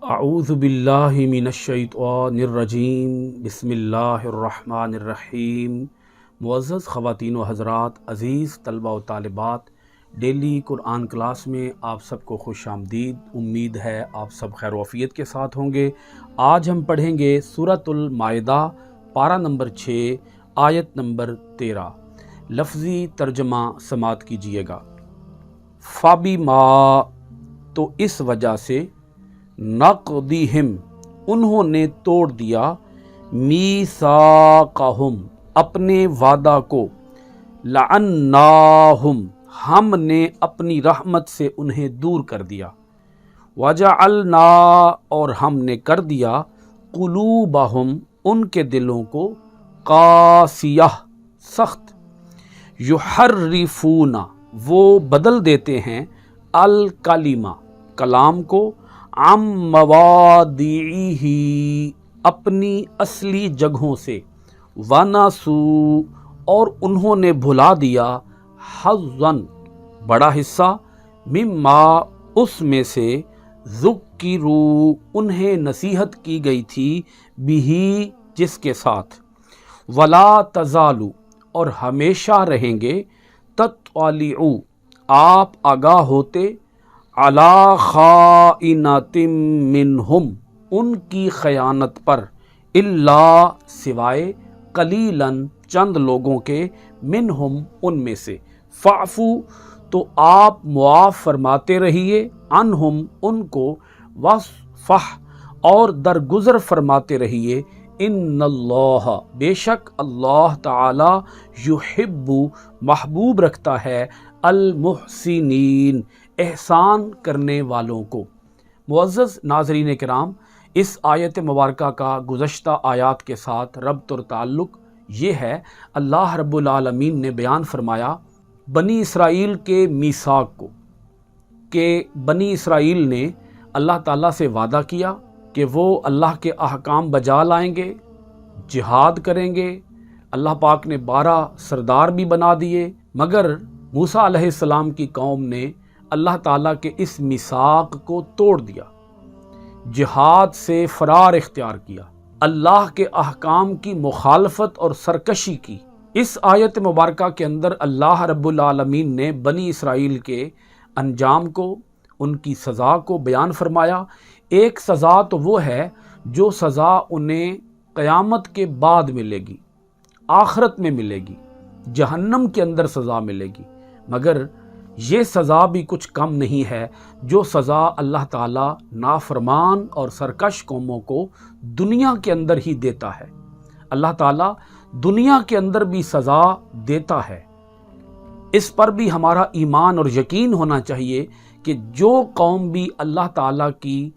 اعوذ باللہ من الشیطان الرجیم بسم اللہ الرحمن الرحیم۔ معزز خواتین و حضرات، عزیز طلبہ و طالبات، ڈیلی قرآن کلاس میں آپ سب کو خوش آمدید۔ امید ہے آپ سب خیر و عافیت کے ساتھ ہوں گے۔ آج ہم پڑھیں گے سورۃ المائدہ، پارہ نمبر 6، آیت نمبر 13۔ لفظی ترجمہ سماعت کیجیے گا۔ فَبِمَا، تو اس وجہ سے، نقضِہم، انہوں نے توڑ دیا، میثاقہم، اپنے وعدہ کو، لعناہم، ہم نے اپنی رحمت سے انہیں دور کر دیا، وجعلنا، اور ہم نے کر دیا، قلوبہم، ان کے دلوں کو، قاسیہ، سخت، یحرفون، وہ بدل دیتے ہیں، الکلمہ، کلام کو، عن مواضعہ، اپنی اصلی جگہوں سے، ونسوا، اور انہوں نے بھلا دیا، حظًا، بڑا حصہ، مما، اس میں سے، ذکروا، انہیں نصیحت کی گئی تھی، بہ، جس کے ساتھ، ولا تزالوا، اور ہمیشہ رہیں گے، تطلعوا، آپ آگاہ ہوتے، علی خائنۃ منہم، ان کی خیانت پر، الا، سوائے، قلیلاً، چند لوگوں کے، منہم، ان میں سے، فاعفو، تو آپ معاف فرماتے رہیے، عنہم، ان کو، واصفح، اور درگزر فرماتے رہیے، ان اللہ، بے شک اللہ تعالی، یحب، محبوب رکھتا ہے، المحسنین، احسان کرنے والوں کو۔ معزز ناظرین کرام، اس آیت مبارکہ کا گزشتہ آیات کے ساتھ ربط اور تعلق یہ ہے، اللہ رب العالمین نے بیان فرمایا بنی اسرائیل کے میثاق کو، کہ بنی اسرائیل نے اللہ تعالیٰ سے وعدہ کیا کہ وہ اللہ کے احکام بجا لائیں گے، جہاد کریں گے۔ اللہ پاک نے 12 سردار بھی بنا دیے، مگر موسیٰ علیہ السلام کی قوم نے اللہ تعالیٰ کے اس میثاق کو توڑ دیا، جہاد سے فرار اختیار کیا، اللہ کے احکام کی مخالفت اور سرکشی کی۔ اس آیت مبارکہ کے اندر اللہ رب العالمین نے بنی اسرائیل کے انجام کو، ان کی سزا کو بیان فرمایا۔ ایک سزا تو وہ ہے جو سزا انہیں قیامت کے بعد ملے گی، آخرت میں ملے گی، جہنم کے اندر سزا ملے گی، مگر یہ سزا بھی کچھ کم نہیں ہے جو سزا اللہ تعالیٰ نافرمان اور سرکش قوموں کو دنیا کے اندر ہی دیتا ہے۔ اللہ تعالیٰ دنیا کے اندر بھی سزا دیتا ہے۔ اس پر بھی ہمارا ایمان اور یقین ہونا چاہیے کہ جو قوم بھی اللہ تعالیٰ کی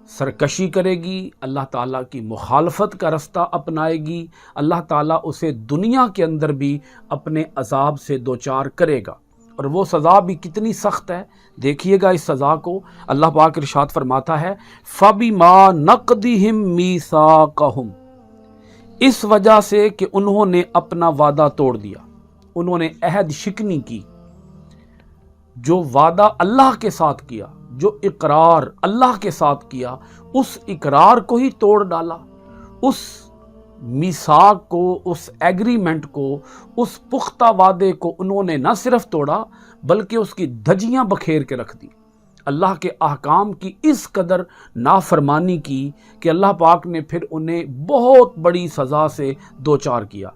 سرکشی کرے گی، اللہ تعالیٰ کی مخالفت کا رستہ اپنائے گی، اللہ تعالیٰ اسے دنیا کے اندر بھی اپنے عذاب سے دوچار کرے گا، اور وہ سزا بھی کتنی سخت ہے۔ دیکھیے گا اس سزا کو، اللہ پاک ارشاد فرماتا ہے، فَبِمَا نَقْضِهِمْ مِيثَاقَهُمْ، اس وجہ سے کہ انہوں نے اپنا وعدہ توڑ دیا، انہوں نے عہد شکنی کی، جو وعدہ اللہ کے ساتھ کیا، جو اقرار اللہ کے ساتھ کیا، اس اقرار کو ہی توڑ ڈالا، اس میثاق کو، اس ایگریمنٹ کو، اس پختہ وعدے کو انہوں نے نہ صرف توڑا بلکہ اس کی دھجیاں بکھیر کے رکھ دی۔ اللہ کے احکام کی اس قدر نافرمانی کی کہ اللہ پاک نے پھر انہیں بہت بڑی سزا سے دوچار کیا۔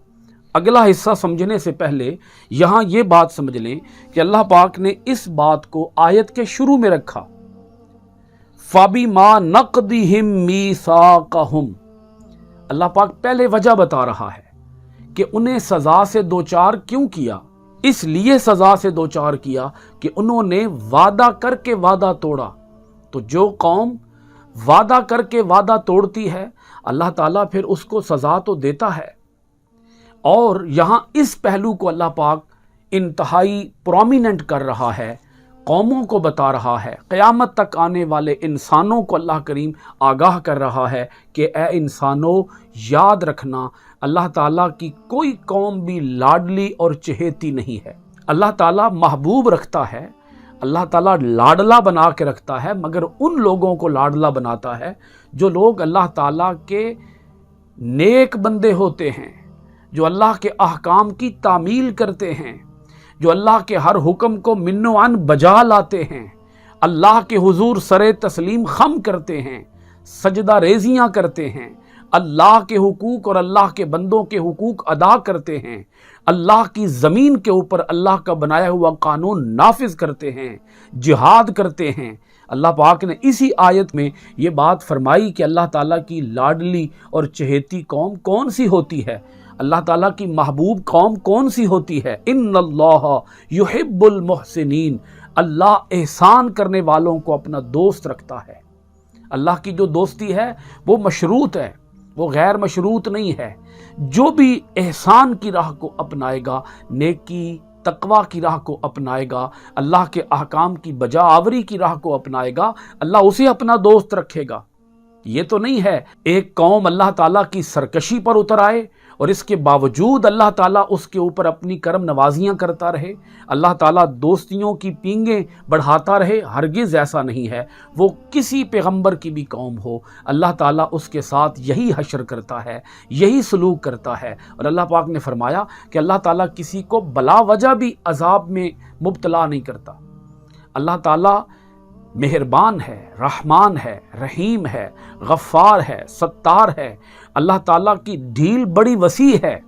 اگلا حصہ سمجھنے سے پہلے یہاں یہ بات سمجھ لیں کہ اللہ پاک نے اس بات کو آیت کے شروع میں رکھا، فَبِمَا نَقْضِهِمْ مِيثَاقَهُمْ۔ اللہ پاک پہلے وجہ بتا رہا ہے کہ انہیں سزا سے دوچار کیوں کیا۔ اس لیے سزا سے دوچار کیا کہ انہوں نے وعدہ کر کے وعدہ توڑا۔ تو جو قوم وعدہ کر کے وعدہ توڑتی ہے، اللہ تعالیٰ پھر اس کو سزا تو دیتا ہے۔ اور یہاں اس پہلو کو اللہ پاک انتہائی پرومیننٹ کر رہا ہے، قوموں کو بتا رہا ہے، قیامت تک آنے والے انسانوں کو اللہ کریم آگاہ کر رہا ہے کہ اے انسانوں، یاد رکھنا، اللہ تعالیٰ کی کوئی قوم بھی لاڈلی اور چہیتی نہیں ہے۔ اللہ تعالیٰ محبوب رکھتا ہے اللہ تعالیٰ لاڈلا بنا کے رکھتا ہے، مگر ان لوگوں کو لاڈلا بناتا ہے جو لوگ اللہ تعالیٰ کے نیک بندے ہوتے ہیں، جو اللہ کے احکام کی تعمیل کرتے ہیں، جو اللہ کے ہر حکم کو من و عن بجا لاتے ہیں، اللہ کے حضور سر تسلیم خم کرتے ہیں، سجدہ ریزیاں کرتے ہیں، اللہ کے حقوق اور اللہ کے بندوں کے حقوق ادا کرتے ہیں، اللہ کی زمین کے اوپر اللہ کا بنایا ہوا قانون نافذ کرتے ہیں، جہاد کرتے ہیں۔ اللہ پاک نے اسی آیت میں یہ بات فرمائی کہ اللہ تعالیٰ کی لاڈلی اور چہیتی قوم کون سی ہوتی ہے، اللہ تعالیٰ کی محبوب قوم کون سی ہوتی ہے۔ ان اللہ یحب المحسنین، اللہ احسان کرنے والوں کو اپنا دوست رکھتا ہے۔ اللہ کی جو دوستی ہے وہ مشروط ہے، وہ غیر مشروط نہیں ہے۔ جو بھی احسان کی راہ کو اپنائے گا، نیکی تقوی کی راہ کو اپنائے گا، اللہ کے احکام کی بجا آوری کی راہ کو اپنائے گا، اللہ اسے اپنا دوست رکھے گا۔ یہ تو نہیں ہے ایک قوم اللہ تعالیٰ کی سرکشی پر اتر آئے اور اس کے باوجود اللہ تعالیٰ اس کے اوپر اپنی کرم نوازیاں کرتا رہے، اللہ تعالیٰ دوستیوں کی پینگیں بڑھاتا رہے۔ ہرگز ایسا نہیں ہے۔ وہ کسی پیغمبر کی بھی قوم ہو، اللہ تعالیٰ اس کے ساتھ یہی حشر کرتا ہے، یہی سلوک کرتا ہے۔ اور اللہ پاک نے فرمایا کہ اللہ تعالیٰ کسی کو بلا وجہ بھی عذاب میں مبتلا نہیں کرتا۔ اللہ تعالیٰ مہربان ہے، رحمان ہے، رحیم ہے، غفار ہے، ستار ہے۔ اللہ تعالیٰ کی ڈھیل بڑی وسیع ہے،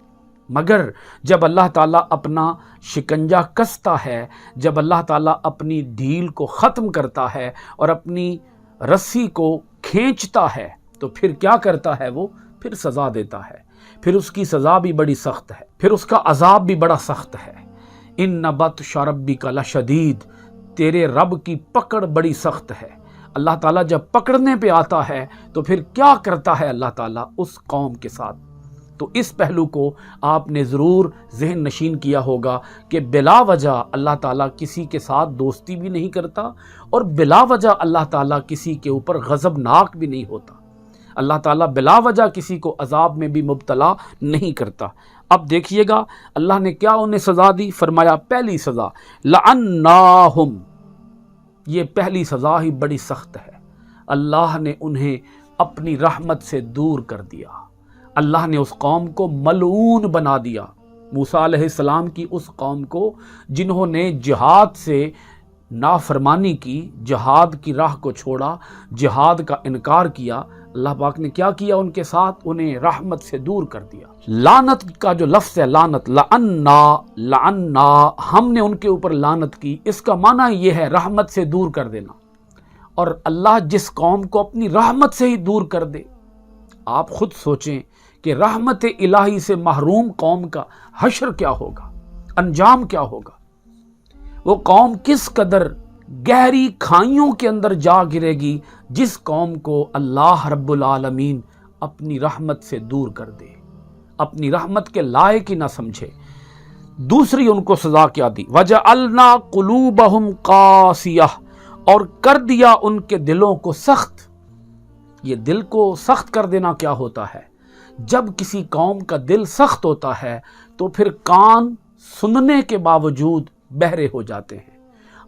مگر جب اللہ تعالیٰ اپنا شکنجہ کستا ہے، جب اللہ تعالیٰ اپنی ڈھیل کو ختم کرتا ہے اور اپنی رسی کو کھینچتا ہے تو پھر کیا کرتا ہے؟ وہ پھر سزا دیتا ہے، پھر اس کی سزا بھی بڑی سخت ہے، پھر اس کا عذاب بھی بڑا سخت ہے۔ ان بطش ربک لشدید، تیرے رب کی پکڑ بڑی سخت ہے۔ اللہ تعالیٰ جب پکڑنے پہ آتا ہے تو پھر کیا کرتا ہے اللہ تعالیٰ اس قوم کے ساتھ؟ تو اس پہلو کو آپ نے ضرور ذہن نشین کیا ہوگا کہ بلا وجہ اللہ تعالیٰ کسی کے ساتھ دوستی بھی نہیں کرتا اور بلا وجہ اللہ تعالیٰ کسی کے اوپر غضبناک بھی نہیں ہوتا۔ اللہ تعالیٰ بلا وجہ کسی کو عذاب میں بھی مبتلا نہیں کرتا۔ اب دیکھیے گا اللہ نے کیا انہیں سزا دی۔ فرمایا پہلی سزا لعناہم، یہ پہلی سزا ہی بڑی سخت ہے۔ اللہ نے انہیں اپنی رحمت سے دور کر دیا، اللہ نے اس قوم کو ملعون بنا دیا۔ موسیٰ علیہ السلام کی اس قوم کو جنہوں نے جہاد سے نافرمانی کی، جہاد کی راہ کو چھوڑا، جہاد کا انکار کیا، اللہ پاک نے کیا کیا ان کے ساتھ؟ انہیں رحمت سے دور کر دیا۔ لعنت کا جو لفظ ہے، لعنت، لعنا، ہم نے ان کے اوپر لعنت کی، اس کا معنی یہ ہے رحمت سے دور کر دینا۔ اور اللہ جس قوم کو اپنی رحمت سے ہی دور کر دے، آپ خود سوچیں کہ رحمت الہی سے محروم قوم کا حشر کیا ہوگا، انجام کیا ہوگا۔ وہ قوم کس قدر گہری کھائیوں کے اندر جا گرے گی جس قوم کو اللہ رب العالمین اپنی رحمت سے دور کر دے، اپنی رحمت کے لائق ہی نہ سمجھے۔ دوسری ان کو سزا کیا دی؟ وَجَعَلْنَا قُلُوبَهُمْ قَاسِيَةً، اور کر دیا ان کے دلوں کو سخت۔ یہ دل کو سخت کر دینا کیا ہوتا ہے؟ جب کسی قوم کا دل سخت ہوتا ہے تو پھر کان سننے کے باوجود بہرے ہو جاتے ہیں،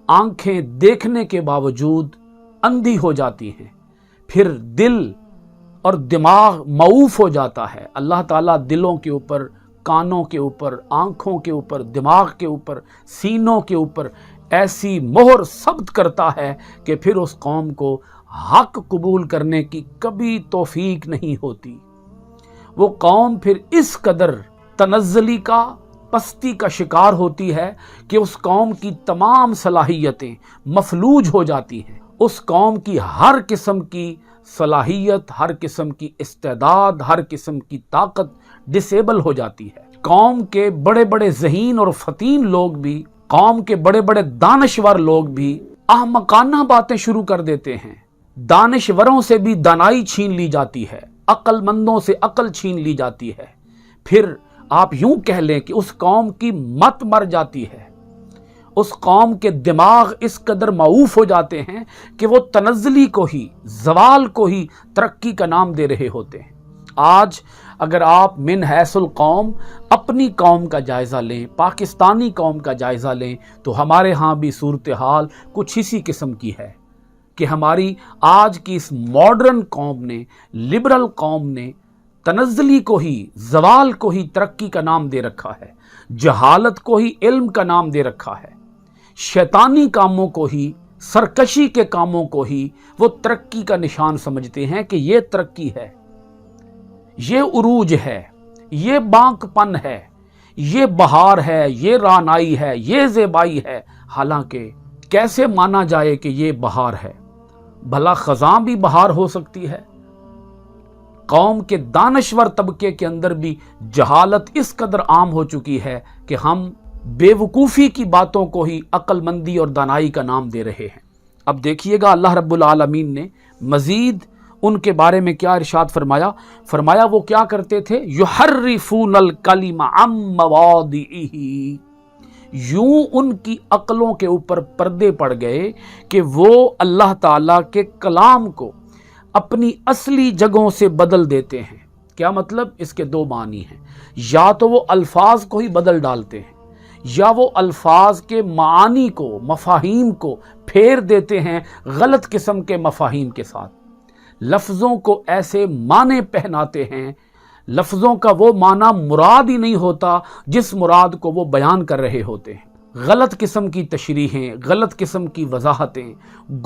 آنکھیں دیکھنے کے باوجود اندھی ہو جاتی ہیں، پھر دل اور دماغ معوف ہو جاتا ہے۔ اللہ تعالیٰ دلوں کے اوپر، کانوں کے اوپر، آنکھوں کے اوپر، دماغ کے اوپر، سینوں کے اوپر ایسی مہر ثبت کرتا ہے کہ پھر اس قوم کو حق قبول کرنے کی کبھی توفیق نہیں ہوتی۔ وہ قوم پھر اس قدر تنزلی کا، پستی کا شکار ہوتی ہے کہ اس قوم کی تمام صلاحیتیں مفلوج ہو جاتی ہیں۔ اس قوم کی ہر قسم کی صلاحیت، ہر قسم کی استعداد، ہر قسم کی طاقت ڈسیبل ہو جاتی ہے۔ قوم کے بڑے بڑے ذہین اور فطین لوگ بھی، قوم کے بڑے بڑے دانشور لوگ بھی احمقانہ باتیں شروع کر دیتے ہیں۔ دانشوروں سے بھی دانائی چھین لی جاتی ہے، عقل مندوں سے عقل چھین لی جاتی ہے۔ پھر آپ یوں کہہ لیں کہ اس قوم کی مت مر جاتی ہے، اس قوم کے دماغ اس قدر معوف ہو جاتے ہیں کہ وہ تنزلی کو ہی، زوال کو ہی ترقی کا نام دے رہے ہوتے ہیں۔ آج اگر آپ من حیث القوم اپنی قوم کا جائزہ لیں، پاکستانی قوم کا جائزہ لیں، تو ہمارے ہاں بھی صورتحال کچھ اسی قسم کی ہے کہ ہماری آج کی اس ماڈرن قوم نے، لبرل قوم نے تنزلی کو ہی، زوال کو ہی ترقی کا نام دے رکھا ہے، جہالت کو ہی علم کا نام دے رکھا ہے، شیطانی کاموں کو ہی، سرکشی کے کاموں کو ہی وہ ترقی کا نشان سمجھتے ہیں کہ یہ ترقی ہے، یہ عروج ہے، یہ بانک پن ہے، یہ بہار ہے، یہ رانائی ہے، یہ زیبائی ہے۔ حالانکہ کیسے مانا جائے کہ یہ بہار ہے؟ بھلا خزاں بھی بہار ہو سکتی ہے؟ قوم کے دانشور طبقے کے اندر بھی جہالت اس قدر عام ہو چکی ہے کہ ہم بے وقوفی کی باتوں کو ہی عقل مندی اور دانائی کا نام دے رہے ہیں۔ اب دیکھیے گا اللہ رب العالمین نے مزید ان کے بارے میں کیا ارشاد فرمایا وہ کیا کرتے تھے؟ یحرفون الکلم عن مواضعہ، یوں ان کی عقلوں کے اوپر پردے پڑ گئے کہ وہ اللہ تعالیٰ کے کلام کو اپنی اصلی جگہوں سے بدل دیتے ہیں۔ کیا مطلب؟ اس کے دو معنی ہیں، یا تو وہ الفاظ کو ہی بدل ڈالتے ہیں، یا وہ الفاظ کے معانی کو، مفاہیم کو پھیر دیتے ہیں غلط قسم کے مفاہیم کے ساتھ، لفظوں کو ایسے معنی پہناتے ہیں، لفظوں کا وہ معنی مراد ہی نہیں ہوتا جس مراد کو وہ بیان کر رہے ہوتے ہیں، غلط قسم کی تشریحیں، غلط قسم کی وضاحتیں،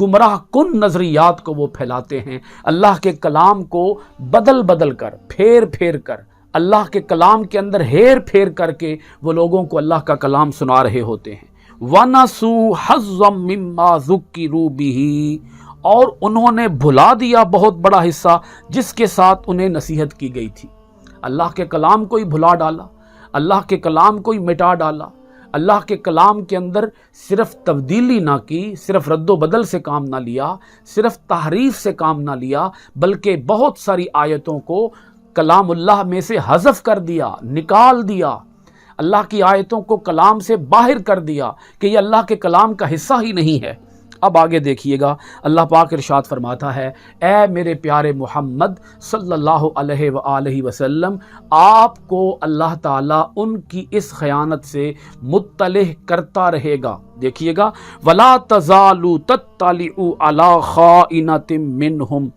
گمراہ کن نظریات کو وہ پھیلاتے ہیں، اللہ کے کلام کو بدل کر، پھیر کر، اللہ کے کلام کے اندر ہیر پھیر کر کے وہ لوگوں کو اللہ کا کلام سنا رہے ہوتے ہیں۔ وَنَسُوا حَظًّا مِّمَّا ذُكِّرُوا بِهِ، اور انہوں نے بھلا دیا بہت بڑا حصہ جس کے ساتھ انہیں نصیحت کی گئی تھی۔ اللہ کے کلام کو ہی بھلا ڈالا، اللہ کے کلام کو ہی مٹا ڈالا، اللہ کے کلام کے اندر صرف تبدیلی نہ کی، صرف رد و بدل سے کام نہ لیا، صرف تحریف سے کام نہ لیا، بلکہ بہت ساری آیتوں کو کلام اللہ میں سے حذف کر دیا، نکال دیا، اللہ کی آیتوں کو کلام سے باہر کر دیا کہ یہ اللہ کے کلام کا حصہ ہی نہیں ہے۔ اب آگے دیکھیے گا اللہ پاک ارشاد فرماتا ہے، اے میرے پیارے محمد صلی اللہ علیہ وآلہ وسلم، آپ کو اللہ تعالیٰ ان کی اس خیانت سے مطلع کرتا رہے گا۔ دیکھیے گا، وَلَا تَزَالُ تَطَّلِعُ عَلَىٰ خَائِنَةٍ مِّنْهُمْ،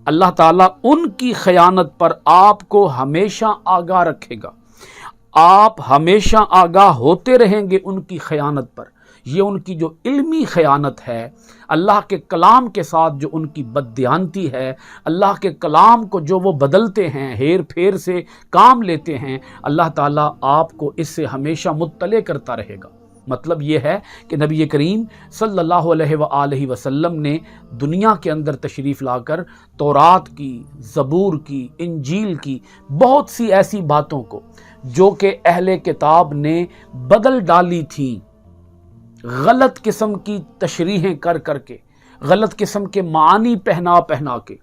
اللہ تعالیٰ ان کی خیانت پر آپ کو ہمیشہ آگاہ رکھے گا، آپ ہمیشہ آگاہ ہوتے رہیں گے ان کی خیانت پر۔ یہ ان کی جو علمی خیانت ہے، اللہ کے کلام کے ساتھ جو ان کی بددیانتی ہے، اللہ کے کلام کو جو وہ بدلتے ہیں، ہیر پھیر سے کام لیتے ہیں، اللہ تعالیٰ آپ کو اس سے ہمیشہ مطلع کرتا رہے گا۔ مطلب یہ ہے کہ نبی کریم صلی اللہ علیہ وآلہ وسلم نے دنیا کے اندر تشریف لا کر تورات کی، زبور کی، انجیل کی بہت سی ایسی باتوں کو جو کہ اہل کتاب نے بدل ڈالی تھیں، غلط قسم کی تشریحیں کر کے، غلط قسم کے معانی پہنا کے،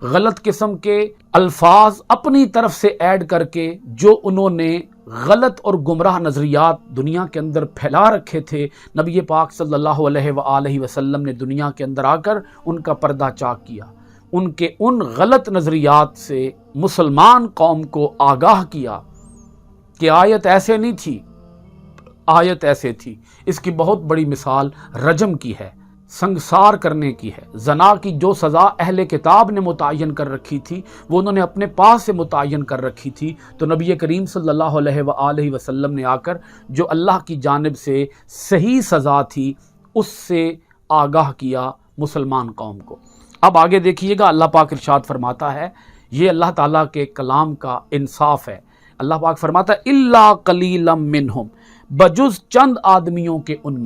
غلط قسم کے الفاظ اپنی طرف سے ایڈ کر کے جو انہوں نے غلط اور گمراہ نظریات دنیا کے اندر پھیلا رکھے تھے، نبی پاک صلی اللہ علیہ وآلہ وسلم نے دنیا کے اندر آ کر ان کا پردہ چاک کیا، ان کے ان غلط نظریات سے مسلمان قوم کو آگاہ کیا کہ آیت ایسے نہیں تھی، آیت ایسے تھی۔ اس کی بہت بڑی مثال رجم کی ہے، سنگسار کرنے کی ہے۔ زنا کی جو سزا اہل کتاب نے متعین کر رکھی تھی وہ انہوں نے اپنے پاس سے متعین کر رکھی تھی، تو نبی کریم صلی اللہ علیہ وآلہ وسلم نے آ کر جو اللہ کی جانب سے صحیح سزا تھی اس سے آگاہ کیا مسلمان قوم کو۔ اب آگے دیکھیے گا اللہ پاک ارشاد فرماتا ہے، یہ اللہ تعالیٰ کے کلام کا انصاف ہے۔ اللہ پاک فرماتا ہے الا قلیلا منہم، بجز چند آدمیوں کے ان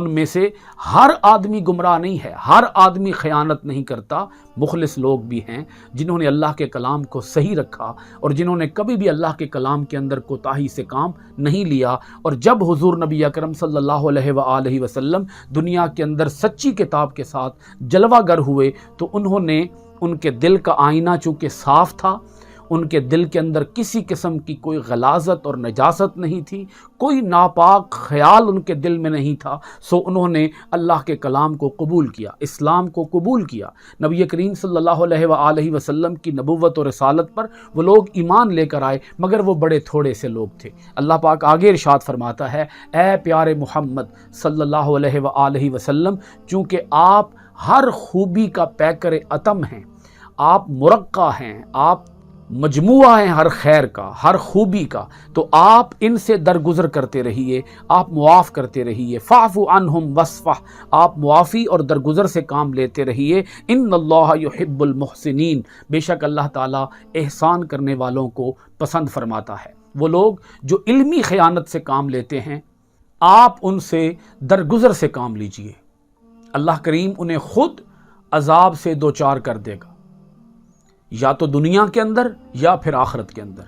میں سے ہر آدمی گمراہ نہیں ہے، ہر آدمی خیانت نہیں کرتا، مخلص لوگ بھی ہیں جنہوں نے اللہ کے کلام کو صحیح رکھا اور جنہوں نے کبھی بھی اللہ کے کلام کے اندر کوتاہی سے کام نہیں لیا، اور جب حضور نبی اکرم صلی اللہ علیہ وآلہ وسلم دنیا کے اندر سچی کتاب کے ساتھ جلوہ گر ہوئے تو انہوں نے ان کے دل کا آئینہ چونکہ صاف تھا، ان کے دل کے اندر کسی قسم کی کوئی غلاظت اور نجاست نہیں تھی، کوئی ناپاک خیال ان کے دل میں نہیں تھا، سو انہوں نے اللہ کے کلام کو قبول کیا، اسلام کو قبول کیا، نبی کریم صلی اللہ علیہ وآلہ وسلم کی نبوت اور رسالت پر وہ لوگ ایمان لے کر آئے، مگر وہ بڑے تھوڑے سے لوگ تھے۔ اللہ پاک آگے ارشاد فرماتا ہے، اے پیارے محمد صلی اللہ علیہ وآلہ وسلم، چونکہ آپ ہر خوبی کا پیکر اتم ہیں، آپ مرقع ہیں، آپ مجموعہ ہیں ہر خیر کا، ہر خوبی کا، تو آپ ان سے درگزر کرتے رہیے، آپ معاف کرتے رہیے، فاعف عنہم واصفح، آپ معافی اور درگزر سے کام لیتے رہیے، ان اللہ یحب المحسنین، بے شک اللہ تعالیٰ احسان کرنے والوں کو پسند فرماتا ہے۔ وہ لوگ جو علمی خیانت سے کام لیتے ہیں، آپ ان سے درگزر سے کام لیجئے، اللہ کریم انہیں خود عذاب سے دوچار کر دے گا، یا تو دنیا کے اندر یا پھر آخرت کے اندر،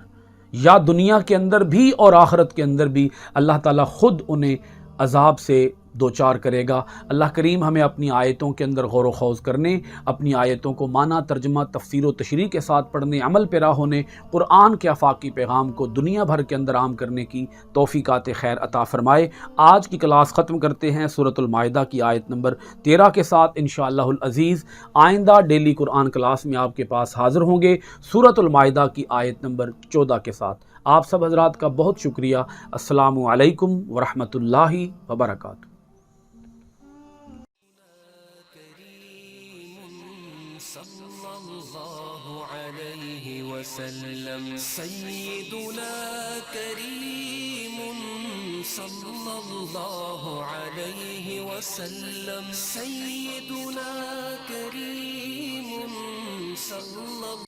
یا دنیا کے اندر بھی اور آخرت کے اندر بھی اللہ تعالیٰ خود انہیں عذاب سے دوچار کرے گا۔ اللہ کریم ہمیں اپنی آیتوں کے اندر غور و خوض کرنے، اپنی آیتوں کو معنی، ترجمہ، تفسیر و تشریح کے ساتھ پڑھنے، عمل پیرا ہونے، قرآن کے آفاقی پیغام کو دنیا بھر کے اندر عام کرنے کی توفیقات خیر عطا فرمائے۔ آج کی کلاس ختم کرتے ہیں سورۃ المائدہ کی آیت نمبر 13 کے ساتھ انشاءاللہ العزیز۔ آئندہ ڈیلی قرآن کلاس میں آپ کے پاس حاضر ہوں گے سورۃ المائدہ کی آیت نمبر 14 کے ساتھ۔ آپ سب حضرات کا بہت شکریہ۔ السلام علیکم ورحمۃ اللہ وبرکاتہ۔ صلى الله عليه وسلم سيدنا كريم صلى الله عليه وسلم سيدنا كريم صلى